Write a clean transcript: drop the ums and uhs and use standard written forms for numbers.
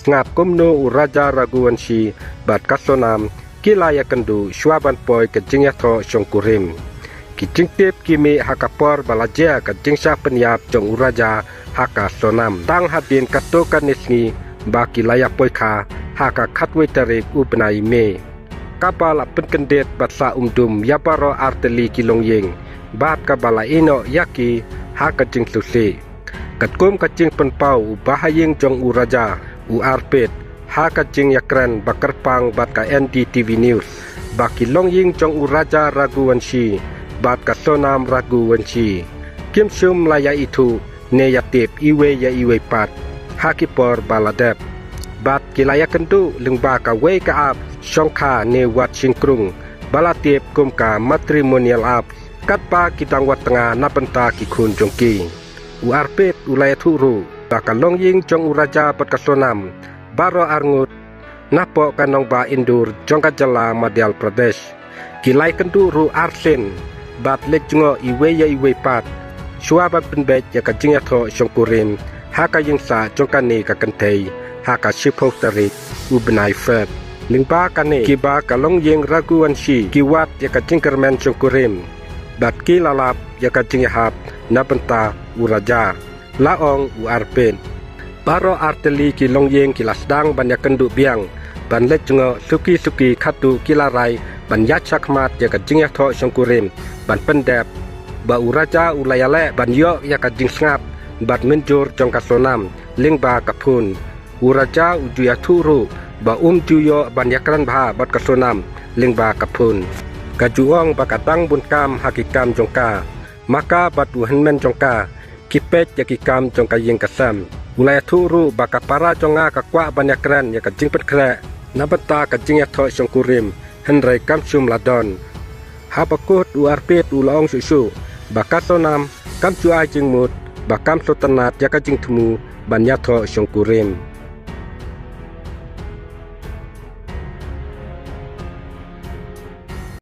ngap komno uraja raguwansi bat kasonam kilaya kendu syuaban poi kejing yatho syongkurim kijing tip kimi hakapor balaja kejing sya penyap jong uraja haka sonam tang habin kato kanisni ba kilaya poi kha haka khatwe tarik upnai me kapal penkendet batsa umdum yaparo arteli kilongyeng bat kabala ino yaki haka jing susi katkum kacing penpau bahayeng jong uraja arpet ha kacing yakran bakarpang bat ka NDTV News baki longying jong uraja raguwansi bat ka sonam raguwansi kim sum laya itu ne yatip iwe ya iwe pat hakipor baladep bat kilaya kendu lengba ka we ka ap syongkha ne wat singkrung balatip kum ka matrimonial ap katpa kitang wat tengah napenta kikun jongki arpet ulaya turu bakal longying jong uraja pat kasonam baro arngut napo kanong ba indur jong kajala Madhya Pradesh kilai kendu ru arsen bat lejngo iwe ya iwe pat suaba penbet ya kajing yatho syongkurim haka yingsa jong kane ka kentei haka sipo tarik ubnai fet lingba kane kiba kalongying raguwansi kiwat ya kajing kermen syongkurim bat kilalap ya kajing yahap napenta uraja laong arpen baro arteli kilongyeng kilasdang banyak kenduk biang ban lejngo suki khatu kilarai ban yachakmat ya kajing yatho syongkurim ban pendep ba uraja ulayale ban yo ya kajing ngap bat menjur jong kasonam lingba kapun uraja ujuya turu ba juyo ban yakran bha bat kasonam lingba kapun kajuong bakatang bunkam hakikam jongka maka batu henmen jongka kipet yakikam jongka yeng kasam ulaya turu baka para jonga kakwa banyakran ya kajing petkre nabata kajing yatho syongkurim henrai kamsum ladon habakut arpet ulaong susu baka sonam kamcu ajing mut bakam sotanat ya kajing temu banyatho syongkurim